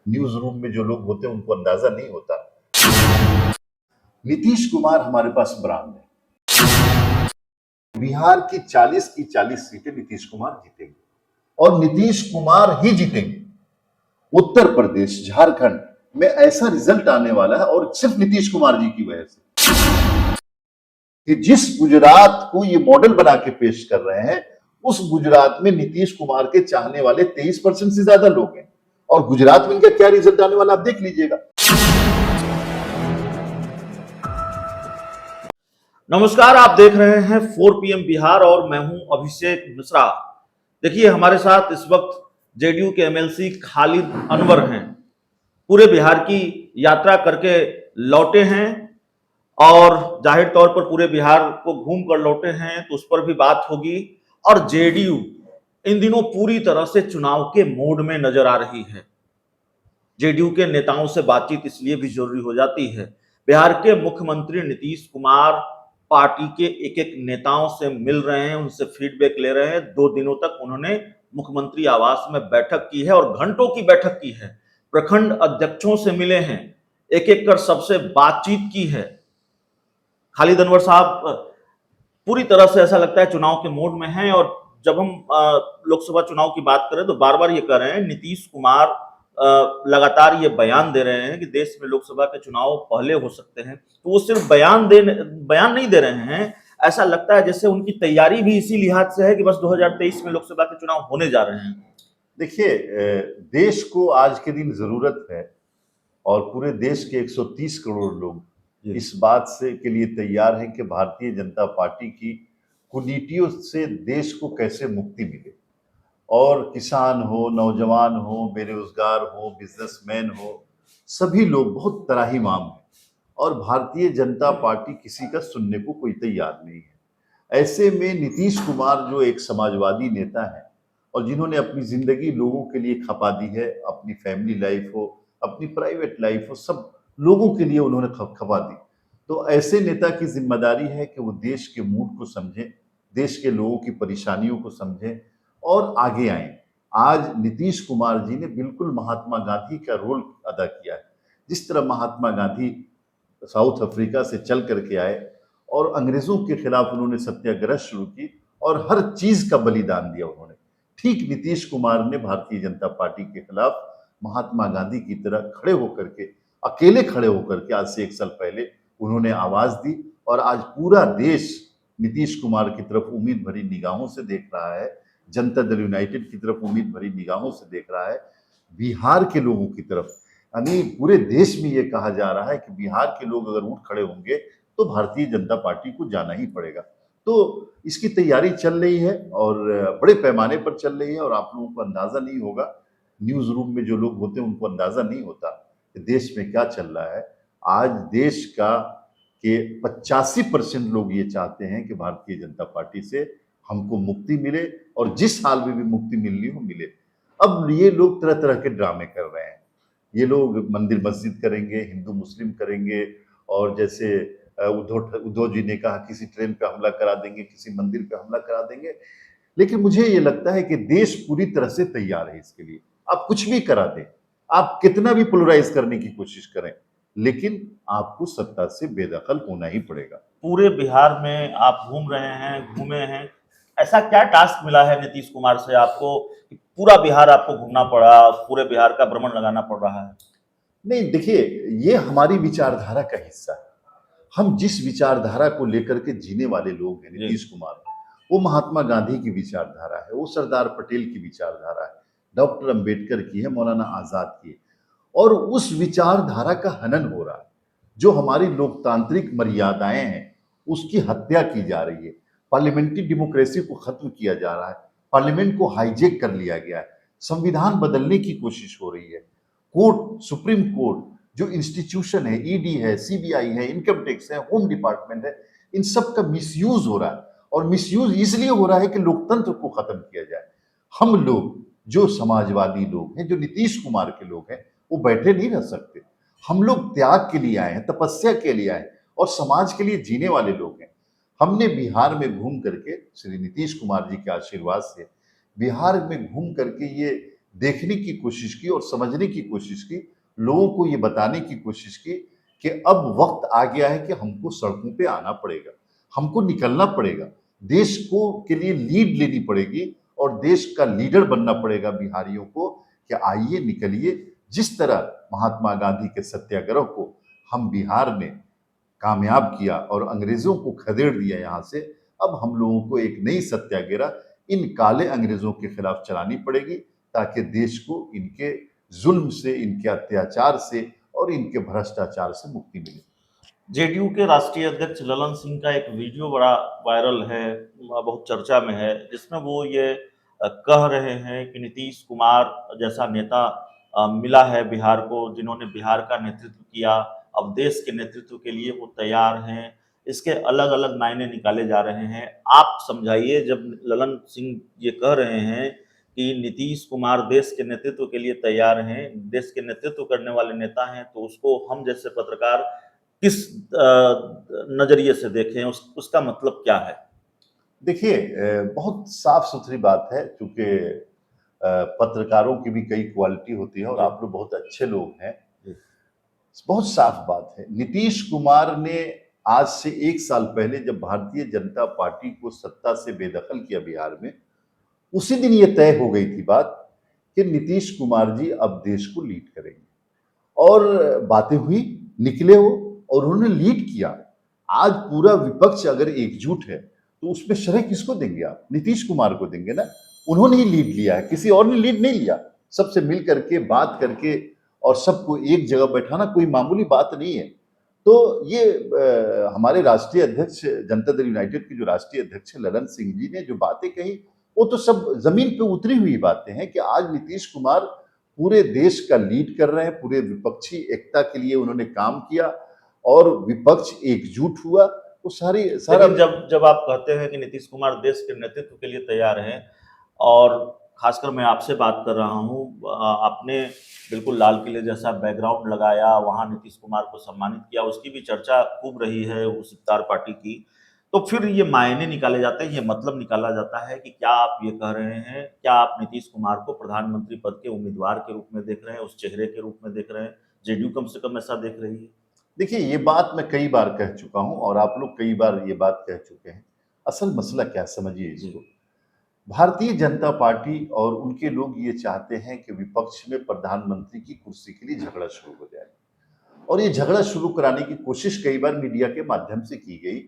News room में जो लोग होते हैं उनको अंदाजा नहीं होता। नीतीश कुमार हमारे पास ब्रांड है। बिहार की 40 की 40 सीटें नीतीश कुमार जीतेंगे और नीतीश कुमार ही जीतेंगे। उत्तर प्रदेश, झारखंड में ऐसा रिजल्ट आने वाला है और सिर्फ नीतीश कुमार जी की वजह से कि जिस गुजरात को ये मॉडल बना के पेश कर रहे हैं, उस गुजरात में नीतीश कुमार के चाहने वाले 23% से ज्यादा लोग हैं और गुजरात में इनका क्या रिजल्ट आने वाला आप देख लीजिएगा। नमस्कार, आप देख रहे हैं 4 PM बिहार और मैं हूं अभिषेक मिश्रा। देखिए, हमारे साथ इस वक्त जेडीयू के एमएलसी खालिद अनवर हैं। पूरे बिहार की यात्रा करके लौटे हैं और जाहिर तौर पर पूरे बिहार को घूम कर लौटे हैं, तो उस पर भी बात होगी। और जेडीयू इन दिनों पूरी तरह से चुनाव के मोड में नजर आ रही है। जेडीयू के नेताओं से बातचीत इसलिए भी जरूरी हो जाती है। बिहार के मुख्यमंत्री नीतीश कुमार पार्टी के एक एक नेताओं से मिल रहे हैं, उनसे फीडबैक ले रहे हैं। 2 दिनों तक उन्होंने मुख्यमंत्री आवास में बैठक की है और घंटों की बैठक की है। प्रखंड अध्यक्षों से मिले हैं, एक एक कर सबसे बातचीत की है। खालिद अनवर साहब पूरी तरह से ऐसा लगता है चुनाव के मोड में हैं। और जब हम लोकसभा चुनाव की बात करें तो बार बार ये कह रहे हैं नीतीश कुमार लगातार ये बयान दे रहे हैं कि देश में लोकसभा के चुनाव पहले हो सकते हैं, तो वो सिर्फ बयान नहीं दे रहे हैं। ऐसा लगता है जैसे उनकी तैयारी भी इसी लिहाज से है कि बस 2023 में लोकसभा के चुनाव होने जा रहे हैं। देखिए, देश को आज के दिन जरूरत है और पूरे देश के 130 करोड़ लोग इस बात से के लिए तैयार हैं कि भारतीय जनता पार्टी की कुनीतियों से देश को कैसे मुक्ति मिले। और किसान हो, नौजवान हो, बेरोजगार हो, बिजनेसमैन हो, सभी लोग बहुत त्राहिमाम हैं और भारतीय जनता पार्टी किसी का सुनने को कोई तैयार नहीं है। ऐसे में नीतीश कुमार जो एक समाजवादी नेता है और जिन्होंने अपनी जिंदगी लोगों के लिए खपा दी है, अपनी फैमिली लाइफ हो, अपनी प्राइवेट लाइफ हो, सब लोगों के लिए उन्होंने खपा दी। तो ऐसे नेता की जिम्मेदारी है कि वो देश के मूड को समझें, देश के लोगों की परेशानियों को समझें और आगे आए। आज नीतीश कुमार जी ने बिल्कुल महात्मा गांधी का रोल अदा किया है। जिस तरह महात्मा गांधी साउथ अफ्रीका से चल करके आए और अंग्रेजों के खिलाफ उन्होंने सत्याग्रह शुरू की और हर चीज का बलिदान दिया उन्होंने, ठीक नीतीश कुमार ने भारतीय जनता पार्टी के खिलाफ महात्मा गांधी की तरह खड़े होकर के, अकेले खड़े होकर के आज से 1 साल पहले उन्होंने आवाज दी और आज पूरा देश नीतीश कुमार की तरफ उम्मीद भरी निगाहों से देख रहा है। जनता दल यूनाइटेड की तरफ उम्मीद भरी निगाहों से देख रहा है। बिहार के लोगों की तरफ, यानी पूरे देश में ये कहा जा रहा है कि बिहार के लोग अगर उठ खड़े होंगे तो भारतीय जनता पार्टी को जाना ही पड़ेगा। तो इसकी तैयारी चल रही है और बड़े पैमाने पर चल रही है और आप लोगों को अंदाजा नहीं होगा, न्यूज रूम में जो लोग होते हैं उनको अंदाजा नहीं होता कि देश में क्या चल रहा है। आज देश का के 85% लोग ये चाहते हैं कि भारतीय जनता पार्टी से हमको मुक्ति मिले और जिस हाल में भी मुक्ति मिलनी हो मिले। अब ये लोग तरह तरह के ड्रामे कर रहे हैं। ये लोग मंदिर मस्जिद करेंगे, हिंदू मुस्लिम करेंगे और जैसे उद्धव उद्धव जी ने कहा किसी ट्रेन पे हमला करा देंगे, किसी मंदिर पे हमला करा देंगे। लेकिन मुझे ये लगता है कि देश पूरी तरह से तैयार है इसके लिए। आप कुछ भी करा दें, आप कितना भी पोलराइज करने की कोशिश करें, लेकिन आपको सत्ता से बेदखल होना ही पड़ेगा। पूरे बिहार में आप घूम रहे हैं, घूमे हैं, ऐसा क्या टास्क मिला है नीतीश कुमार से आपको कि पूरा बिहार आपको घूमना पड़ा, पूरे बिहार का भ्रमण लगाना पड़ रहा है? नहीं, देखिए, ये हमारी विचारधारा का हिस्सा है। हम जिस विचारधारा को लेकर के जीने वाले लोग हैं, नीतीश कुमार, वो महात्मा गांधी की विचारधारा है, वो सरदार पटेल की विचारधारा है, डॉक्टर अंबेडकर की है, मौलाना आजाद की है। और उस विचारधारा का हनन हो रहा है। जो हमारी लोकतांत्रिक मर्यादाएं हैं उसकी हत्या की जा रही है। पार्लियामेंट्री डेमोक्रेसी को खत्म किया जा रहा है, पार्लियामेंट को हाईजेक कर लिया गया है, संविधान बदलने की कोशिश हो रही है। कोर्ट, सुप्रीम कोर्ट जो इंस्टीट्यूशन है, ईडी है, सीबीआई है, इनकम टैक्स है, होम डिपार्टमेंट है, इन सब का मिसयूज हो रहा है और मिसयूज इसलिए हो रहा है कि लोकतंत्र को खत्म किया जाए। हम लोग जो समाजवादी लोग हैं, जो नीतीश कुमार के लोग हैं, वो बैठे नहीं रह सकते। हम लोग त्याग के लिए आए हैं, तपस्या के लिए आए हैं और समाज के लिए जीने वाले लोग हैं। हमने बिहार में घूम करके श्री नीतीश कुमार जी के आशीर्वाद से बिहार में घूम करके ये देखने की कोशिश की और समझने की कोशिश की, लोगों को ये बताने की कोशिश की कि अब वक्त आ गया है कि हमको सड़कों पे आना पड़ेगा, हमको निकलना पड़ेगा, देश को के लिए लीड लेनी पड़ेगी और देश का लीडर बनना पड़ेगा बिहारियों को कि आइए निकलिए। जिस तरह महात्मा गांधी के सत्याग्रह को हम बिहार ने कामयाब किया और अंग्रेजों को खदेड़ दिया यहाँ से, अब हम लोगों को एक नई सत्याग्रह इन काले अंग्रेजों के खिलाफ चलानी पड़ेगी ताकि देश को इनके जुल्म से, इनके अत्याचार से और इनके भ्रष्टाचार से मुक्ति मिले। जेडीयू के राष्ट्रीय अध्यक्ष ललन सिंह का एक वीडियो बड़ा वायरल है, बहुत चर्चा में है, जिसमें वो ये कह रहे हैं कि नीतीश कुमार जैसा नेता मिला है बिहार को, जिन्होंने बिहार का नेतृत्व किया, अब देश के नेतृत्व के लिए वो तैयार हैं। इसके अलग अलग मायने निकाले जा रहे हैं। आप समझाइए, जब ललन सिंह ये कह रहे हैं कि नीतीश कुमार देश के नेतृत्व के लिए तैयार हैं, देश के नेतृत्व करने वाले नेता हैं, तो उसको हम जैसे पत्रकार किस नजरिए से देखें, उसका मतलब क्या है? देखिए, बहुत साफ सुथरी बात है, क्योंकि पत्रकारों की भी कई क्वालिटी होती है और आप लोग बहुत अच्छे लोग हैं। बहुत साफ बात है, नीतीश कुमार ने आज से 1 साल पहले जब भारतीय जनता पार्टी को सत्ता से बेदखल किया बिहार में, उसी दिन ये तय हो गई थी बात कि नीतीश कुमार जी अब देश को लीड करेंगे और बातें हुई, निकले वो और उन्होंने लीड किया। आज पूरा विपक्ष अगर एकजुट है तो उसमें श्रेय किसको देंगे आप? नीतीश कुमार को देंगे ना। उन्होंने ही लीड लिया है, किसी और ने लीड नहीं लिया। सबसे मिल करके, बात करके और सबको एक जगह बैठाना कोई मामूली बात नहीं है। तो ये हमारे राष्ट्रीय अध्यक्ष, जनता दल यूनाइटेड के जो राष्ट्रीय अध्यक्ष हैं ललन सिंह जी ने जो बातें कही, वो तो सब जमीन पे उतरी हुई बातें हैं कि आज नीतीश कुमार पूरे देश का लीड कर रहे हैं, पूरे विपक्षी एकता के लिए उन्होंने काम किया और विपक्ष एकजुट हुआ। वो सारा लेकिन जब जब आप कहते हैं कि नीतीश कुमार देश के नेतृत्व के लिए तैयार हैं, और खासकर मैं आपसे बात कर रहा हूं, आपने बिल्कुल लाल किले जैसा बैकग्राउंड लगाया, वहां नीतीश कुमार को सम्मानित किया, उसकी भी चर्चा खूब रही है उस इफ्तार पार्टी की। तो फिर ये मायने निकाले जाते हैं, ये मतलब निकाला जाता है कि क्या आप ये कह रहे हैं, क्या आप नीतीश कुमार को प्रधानमंत्री पद के उम्मीदवार के रूप में देख रहे हैं, उस चेहरे के रूप में देख रहे हैं? जेडीयू कम से कम ऐसा देख रही है। देखिए, ये बात मैं कई बार कह चुका हूं और आप लोग कई बार ये बात कह चुके हैं। असल मसला क्या, समझिए इसको। भारतीय जनता पार्टी और उनके लोग ये चाहते हैं कि विपक्ष में प्रधानमंत्री की कुर्सी के लिए झगड़ा शुरू हो जाए और ये झगड़ा शुरू कराने की कोशिश कई बार मीडिया के माध्यम से की गई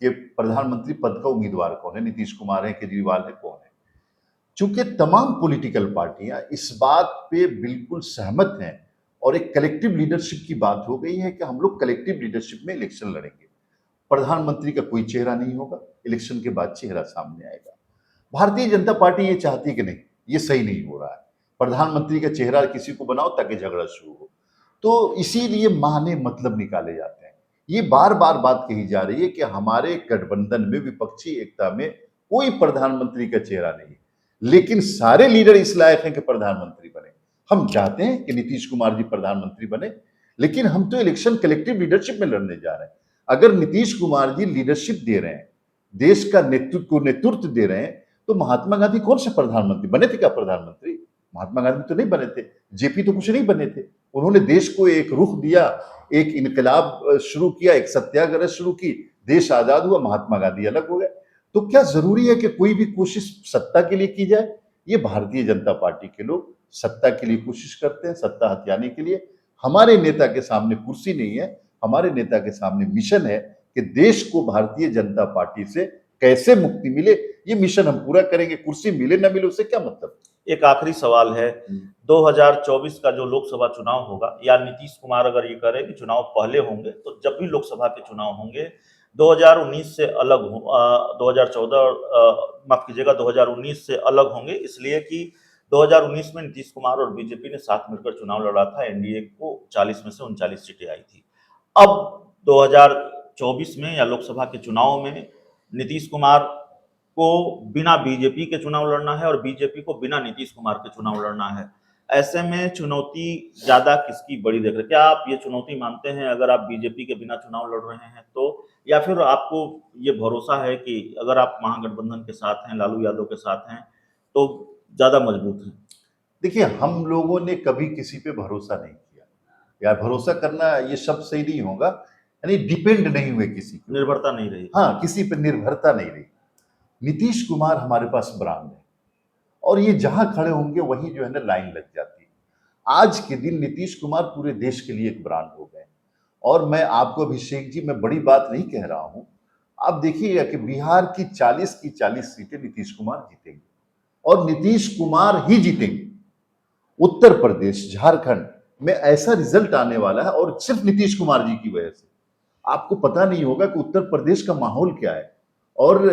कि प्रधानमंत्री पद का उम्मीदवार कौन है, नीतीश कुमार है, केजरीवाल है, कौन है। चूंकि तमाम पॉलिटिकल पार्टियां इस बात पे बिल्कुल सहमत हैं और एक कलेक्टिव लीडरशिप की बात हो गई है कि हम लोग कलेक्टिव लीडरशिप में इलेक्शन लड़ेंगे, प्रधानमंत्री का कोई चेहरा नहीं होगा, इलेक्शन के बाद चेहरा सामने आएगा। भारतीय जनता पार्टी ये चाहती है कि नहीं, ये सही नहीं हो रहा है, प्रधानमंत्री का चेहरा किसी को बनाओ ताकि झगड़ा शुरू हो। तो इसीलिए माने मतलब निकाले जाते हैं। ये बार बार बात कही जा रही है कि हमारे गठबंधन में, विपक्षी एकता में कोई प्रधानमंत्री का चेहरा नहीं, लेकिन सारे लीडर इस लायक हैं कि प्रधानमंत्री बने। हम चाहते हैं कि नीतीश कुमार जी प्रधानमंत्री बने, लेकिन हम तो इलेक्शन कलेक्टिव लीडरशिप में लड़ने जा रहे हैं। अगर नीतीश कुमार जी लीडरशिप दे रहे हैं, देश का नेतृत्व दे रहे हैं, तो महात्मा गांधी कौन से प्रधानमंत्री बने थे? क्या प्रधानमंत्री महात्मा गांधी तो नहीं बने थे, जेपी तो कुछ नहीं बने थे। उन्होंने देश को एक रुख दिया, एक इनकलाब शुरू किया, एक सत्याग्रह शुरू की, देश आजाद हुआ, महात्मा गांधी अलग हो गए। तो क्या जरूरी है कि कोई भी कोशिश सत्ता के लिए की जाए? ये भारतीय जनता पार्टी के लोग सत्ता के लिए कोशिश करते हैं, सत्ता हथियाने के लिए। हमारे नेता के सामने कुर्सी नहीं है, हमारे नेता के सामने मिशन है कि देश को भारतीय जनता पार्टी से कैसे मुक्ति मिले, ये मिशन हम पूरा करेंगे। कुर्सी मिले ना मिले उससे क्या मतलब। एक आखिरी सवाल है, 2024 का जो लोकसभा चुनाव होगा, या नीतीश कुमार अगर ये करें कि चुनाव पहले होंगे, तो जब भी लोकसभा के चुनाव होंगे 2019 से अलग हो, 2014 माफ कीजिएगा 2019 से अलग होंगे, इसलिए कि 2019 में नीतीश कुमार और बीजेपी ने साथ मिलकर चुनाव लड़ा था, एनडीए को 40 में से 39 सीटें आई थी। अब 2024 में या लोकसभा के चुनाव में नीतीश कुमार को बिना बीजेपी के चुनाव लड़ना है और बीजेपी को बिना नीतीश कुमार के चुनाव लड़ना है। ऐसे में चुनौती ज्यादा किसकी बड़ी देख रहे हैं? क्या आप ये चुनौती मानते हैं अगर आप बीजेपी के बिना चुनाव लड़ रहे हैं तो, या फिर आपको ये भरोसा है कि अगर आप महागठबंधन के साथ हैं, लालू यादव के साथ हैं, तो ज्यादा मजबूत हैं? देखिए, हम लोगों ने कभी किसी पे भरोसा नहीं किया, या भरोसा करना ये शब्द सही नहीं होगा, यानी डिपेंड नहीं हुए किसी पे। निर्भरता नहीं रही। हाँ, किसी पे निर्भरता नहीं रही। नीतीश कुमार हमारे पास ब्रांड है, और ये जहां खड़े होंगे वहीं जो है ना लाइन लग जाती है। आज के दिन नीतीश कुमार पूरे देश के लिए एक ब्रांड हो गए। और मैं आपको अभिषेक जी, मैं बड़ी बात नहीं कह रहा हूं, आप देखिएगा कि बिहार की 40 की 40 सीटें नीतीश कुमार जीतेंगे, और नीतीश कुमार ही जीतेंगे। उत्तर प्रदेश, झारखंड में ऐसा रिजल्ट आने वाला है, और सिर्फ नीतीश कुमार जी की वजह से। आपको पता नहीं होगा कि उत्तर प्रदेश का माहौल क्या है, और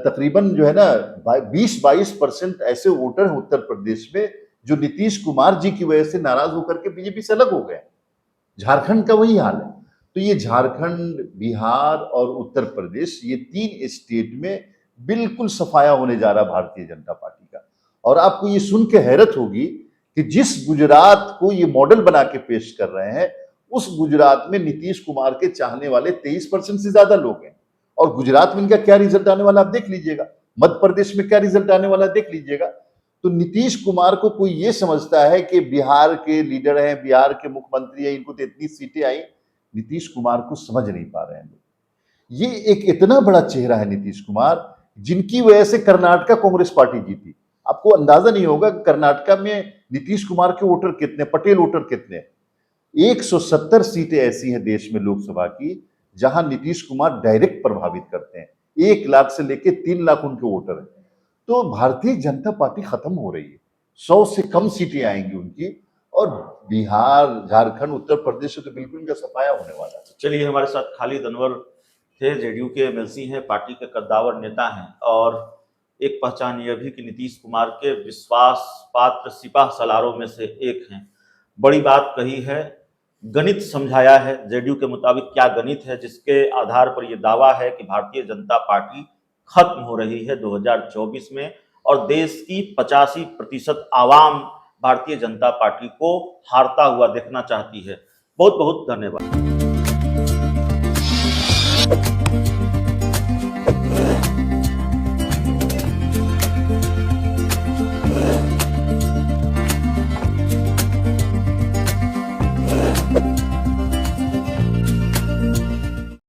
तकरीबन जो है ना 20-22% ऐसे वोटर हैं उत्तर प्रदेश में जो नीतीश कुमार जी की वजह से नाराज होकर के बीजेपी से अलग हो गए। झारखंड का वही हाल है। तो ये झारखंड, बिहार और उत्तर प्रदेश, ये 3 स्टेट में बिल्कुल सफाया होने जा रहा भारतीय जनता पार्टी का। और आपको ये सुन के हैरत होगी कि जिस गुजरात को ये मॉडल बना के पेश कर रहे हैं, उस गुजरात में नीतीश कुमार के चाहने वाले 23% से ज्यादा लोग हैं। और गुजरात में इनका क्या रिजल्ट आने वाला आप देख लीजिएगा, मध्य प्रदेश में क्या रिजल्ट आने वाला देख लीजिएगा। तो नीतीश कुमार को कोई ये समझता है कि बिहार के लीडर हैं, बिहार के मुख्यमंत्री हैं, इनको तो इतनी सीटें आई। नीतीश कुमार को समझ नहीं पा रहे हैं लोग। ये एक इतना बड़ा चेहरा है नीतीश कुमार, जिनकी वजह से कर्नाटका कांग्रेस पार्टी जीती। आपको अंदाजा नहीं होगा कि कर्नाटका में नीतीश कुमार के वोटर कितने, पटेल वोटर कितने। 170 सीटें ऐसी हैं देश में लोकसभा की जहां नीतीश कुमार डायरेक्ट प्रभावित करते हैं। 1 लाख से लेकर 3 लाख उनके वोटर हैं। तो भारतीय जनता पार्टी खत्म हो रही है, 100 से कम सीटें आएंगी उनकी, और बिहार, झारखंड, उत्तर प्रदेश से तो बिल्कुल इनका सफाया होने वाला है। चलिए, हमारे साथ खालिद अनवर थे, जेडीयू के एमएलसी हैं, पार्टी के कद्दावर नेता हैं, और एक पहचान यह भी कि नीतीश कुमार के विश्वास पात्र सिपाह सलारों में से एक हैं। बड़ी बात कही है, गणित समझाया है। जेडीयू के मुताबिक क्या गणित है जिसके आधार पर यह दावा है कि भारतीय जनता पार्टी खत्म हो रही है 2024 में, और देश की 85% आवाम भारतीय जनता पार्टी को हारता हुआ देखना चाहती है। बहुत बहुत धन्यवाद।